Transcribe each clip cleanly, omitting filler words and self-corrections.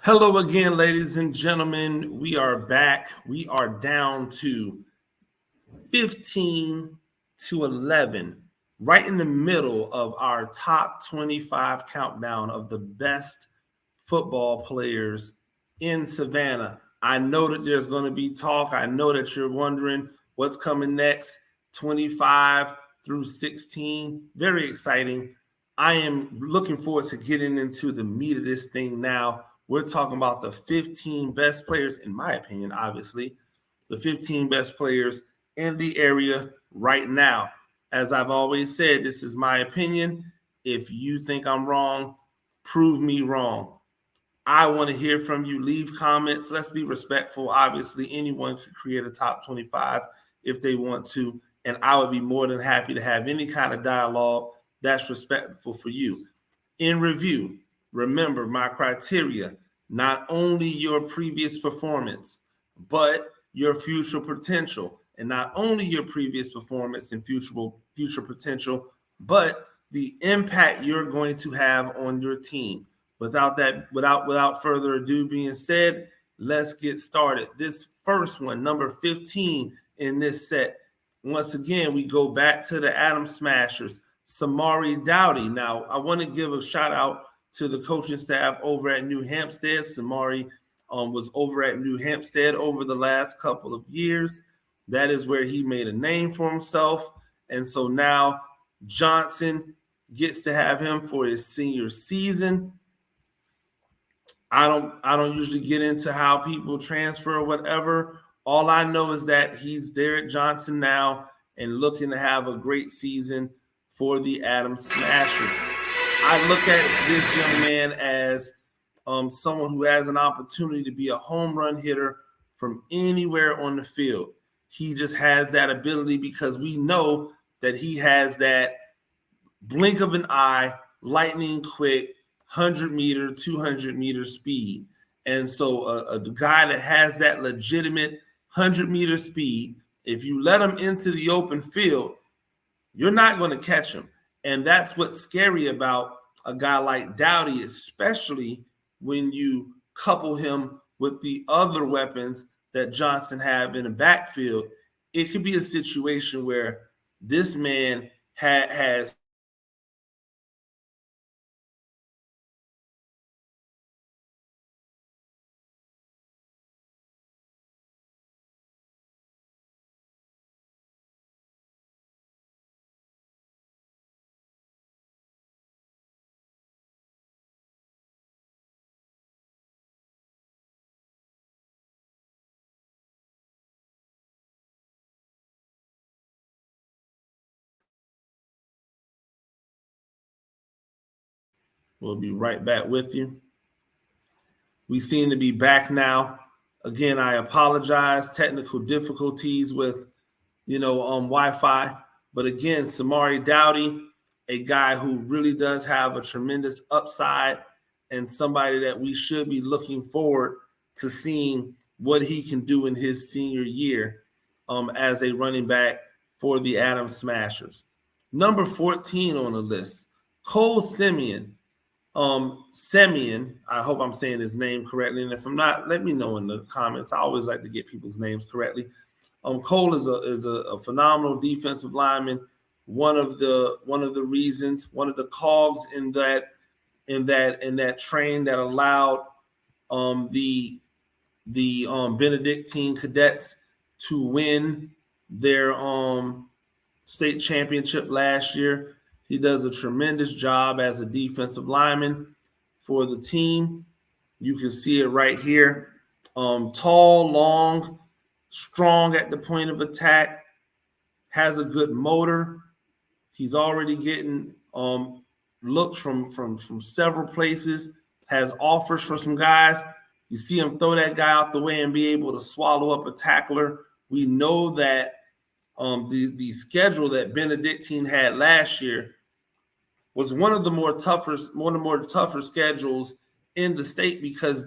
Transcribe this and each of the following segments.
Hello again, ladies and gentlemen. We are back. We are down to 15 to 11, right in the middle of our top 25 countdown of the best football players in Savannah. I know that there's going to be talk. I know that you're wondering what's coming next, 25 through 16. Very exciting. I am looking forward to getting into the meat of this thing now. We're talking about the 15 best players, in my opinion, obviously, the 15 best players in the area right now. As I've always said, this is my opinion. If you think I'm wrong, prove me wrong. I want to hear from you. Leave comments. Let's be respectful. Obviously, anyone could create a top 25 if they want to. And I would be more than happy to have any kind of dialogue that's respectful for you. In review, remember my criteria, not only your previous performance, but your future potential. And not only your previous performance and future potential, but the impact you're going to have on your team. Without further ado being said, let's get started. This first one, number 15 in this set. Once again, we go back to the Adam Smashers, Samari Dudley. Now, I want to give a shout out to the coaching staff over at New Hampstead. Samari was over at New Hampstead over the last couple of years. That is where he made a name for himself. And so now Johnson gets to have him for his senior season. I don't usually get into how people transfer or whatever. All I know is that he's there at Johnson now and looking to have a great season for the Adam Smashers. I look at this young man as someone who has an opportunity to be a home run hitter from anywhere on the field. He just has that ability because we know that he has that blink of an eye, lightning quick, 100-meter, 200-meter speed. And so a guy that has that legitimate 100-meter speed, if you let him into the open field, you're not going to catch him. And that's what's scary about a guy like Dowdy, especially when you couple him with the other weapons that Johnson have in the backfield. It could be a situation where this man has We'll be right back with you. We seem to be back now. Again, I apologize. Technical difficulties with, Wi-Fi. But again, Samari Dudley, a guy who really does have a tremendous upside and somebody that we should be looking forward to seeing what he can do in his senior year as a running back for the Adam Smashers. Number 14 on the list, Cole Simeon. Simeon, I hope I'm saying his name correctly, and if I'm not, let me know in the comments. I always like to get people's names correctly. Cole is a phenomenal defensive lineman. One of the reasons, one of the cogs in that train that allowed the Benedictine cadets to win their state championship last year. He does a tremendous job as a defensive lineman for the team. You can see it right here. Tall, long, strong at the point of attack, has a good motor. He's already getting looks from several places, has offers for some guys. You see him throw that guy out the way and be able to swallow up a tackler. We know that the schedule that Benedictine had last year was one of the more tougher schedules in the state because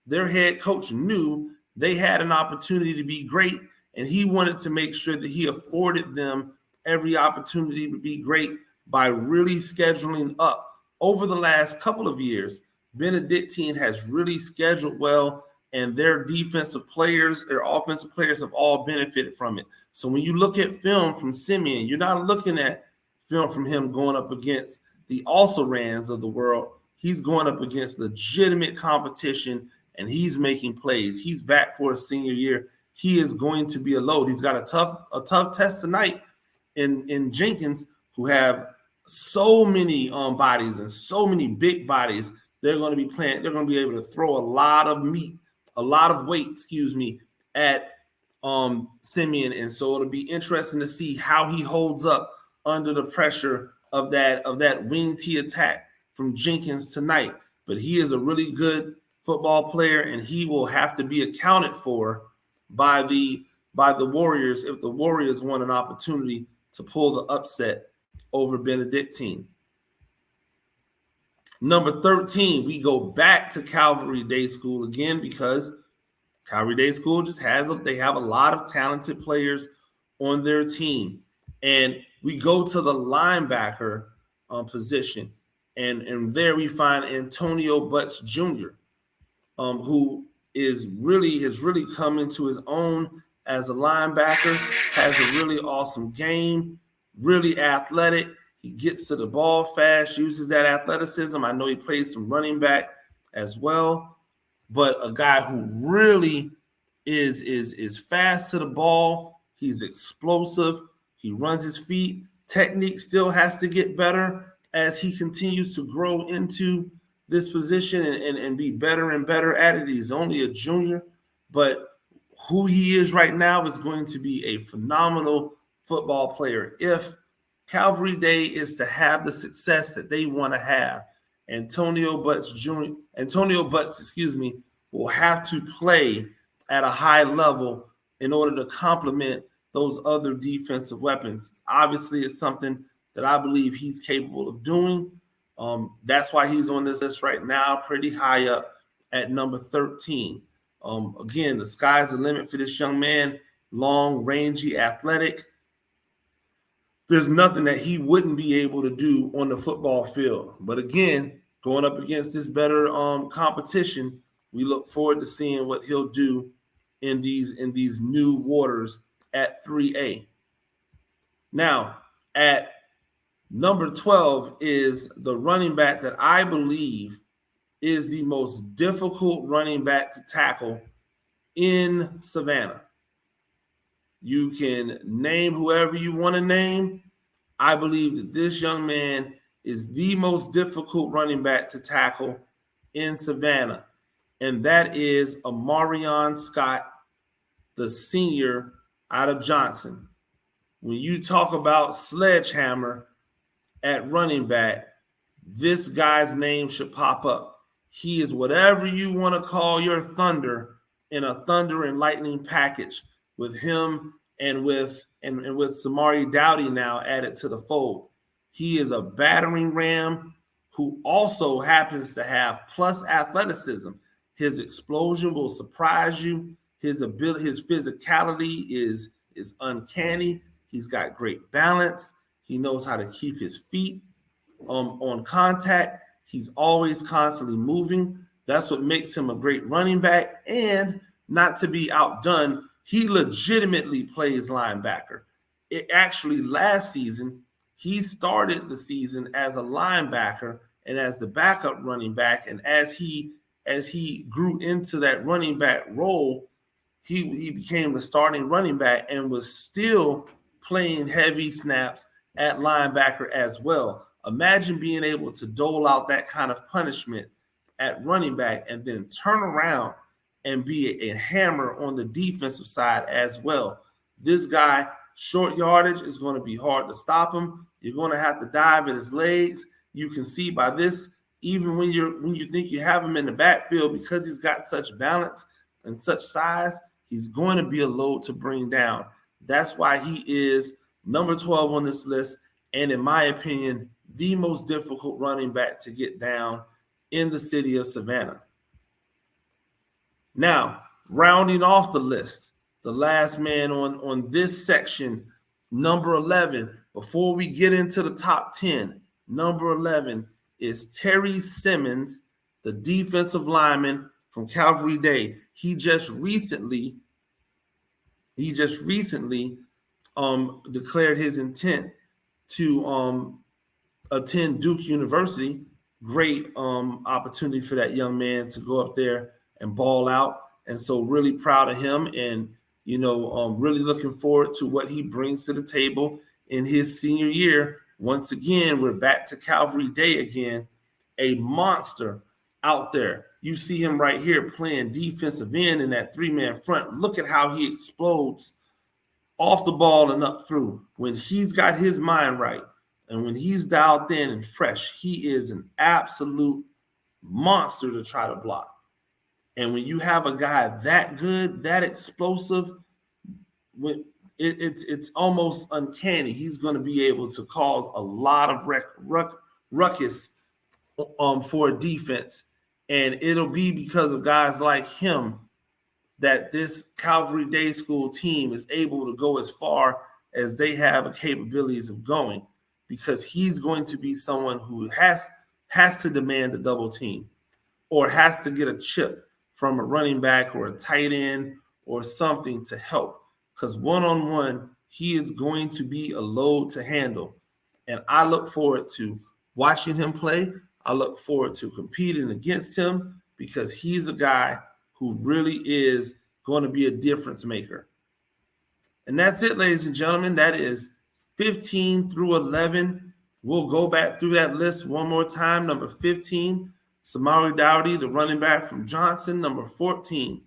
their head coach knew they had an opportunity to be great, and he wanted to make sure that he afforded them every opportunity to be great by really scheduling up. Over the last couple of years, Benedictine has really scheduled well, and their defensive players, their offensive players have all benefited from it. So when you look at film from Simeon, you're not looking at film from him going up against the also-rans of the world. He's going up against legitimate competition, and he's making plays. He's back for his senior year. He is going to be a load. He's got a tough test tonight in Jenkins, who have so many bodies and so many big bodies. They're going to be playing. They're going to be able to throw a lot of weight, at Simeon, and so it'll be interesting to see how he holds up under the pressure of that wing T attack from Jenkins tonight. But he is a really good football player, and he will have to be accounted for by the Warriors if the Warriors want an opportunity to pull the upset over Benedictine. Number 13, we go back to Calvary Day School again, because Calvary Day School they have a lot of talented players on their team. And we go to the linebacker position, and there we find Antonio Butts Jr., who has really come into his own as a linebacker, has a really awesome game, really athletic. He gets to the ball fast, uses that athleticism. I know he plays some running back as well, but a guy who really is fast to the ball. He's explosive. He runs his feet. Technique still has to get better as he continues to grow into this position and be better and better at it. He's only a junior, but who he is right now is going to be a phenomenal football player. If Calvary Day is to have the success that they want to have, Antonio Butts, will have to play at a high level in order to complement those other defensive weapons. Obviously, it's something that I believe he's capable of doing. That's why he's on this list right now, pretty high up at number 13. Again, the sky's the limit for this young man. Long, rangy, athletic. There's nothing that he wouldn't be able to do on the football field. But again, going up against this better competition, we look forward to seeing what he'll do in these new waters at 3A. Now, at number 12 is the running back that I believe is the most difficult running back to tackle in Savannah. You can name whoever you want to name. I believe that this young man is the most difficult running back to tackle in Savannah, and that is Marion Scott, the senior out of Johnson. When you talk about sledgehammer at running back, this guy's name should pop up. He is whatever you want to call your thunder in a thunder and lightning package, with him and with Samari Dudley now added to the fold. He is a battering ram who also happens to have plus athleticism. His explosion will surprise you. His ability, his physicality is uncanny. He's got great balance. He knows how to keep his feet on contact. He's always constantly moving. That's what makes him a great running back. And not to be outdone, he legitimately plays linebacker. Last season, he started the season as a linebacker and as the backup running back. And as he grew into that running back role, he became the starting running back and was still playing heavy snaps at linebacker as well. Imagine being able to dole out that kind of punishment at running back and then turn around and be a hammer on the defensive side as well. This guy, short yardage, is going to be hard to stop him. You're going to have to dive at his legs. You can see by this, even when you think you have him in the backfield, because he's got such balance and such size, he's going to be a load to bring down. That's why he is number 12 on this list, and in my opinion, the most difficult running back to get down in the city of Savannah. Now, rounding off the list, the last man on this section, number 11, before we get into the top 10, number 11 is Terry Simmons the defensive lineman from Calvary Day. He just recently declared his intent to attend Duke University. Great opportunity for that young man to go up there and ball out. And so really proud of him, and really looking forward to what he brings to the table in his senior year. Once again, we're back to Calvary Day again, a monster out there. You see him right here playing defensive end in that three-man front. Look at how he explodes off the ball and up through. When he's got his mind right and when he's dialed in and fresh, he is an absolute monster to try to block. And when you have a guy that good, that explosive, it's almost uncanny. He's going to be able to cause a lot of ruckus for a defense. And it'll be because of guys like him that this Calvary Day School team is able to go as far as they have the capabilities of going, because he's going to be someone who has to demand a double team or has to get a chip from a running back or a tight end or something to help, because one-on-one, he is going to be a load to handle. And I look forward to watching him play. I look forward to competing against him, because he's a guy who really is going to be a difference maker. And that's it, ladies and gentlemen. That is 15 through 11. We'll go back through that list one more time. Number 15, Samari Dudley, the running back from Johnson. Number 14,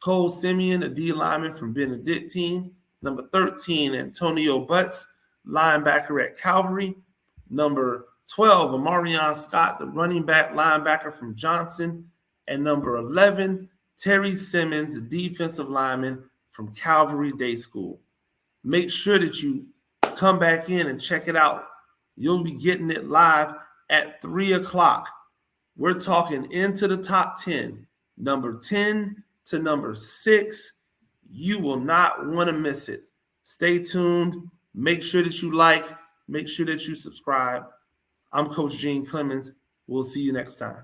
Cole Simeon, a D lineman from Benedictine. Number 13, Antonio Butts, linebacker at Calvary. Number 12, Marion Scott, the running back linebacker from Johnson. And number 11, Terry Simmons, the defensive lineman from Calvary Day School. Make sure that you come back in and check it out. You'll be getting it live at 3 o'clock. We're talking into the top 10, number 10 to number 6. You will not want to miss it. Stay tuned. Make sure that you like. Make sure that you subscribe. I'm Coach Gene Clemens. We'll see you next time.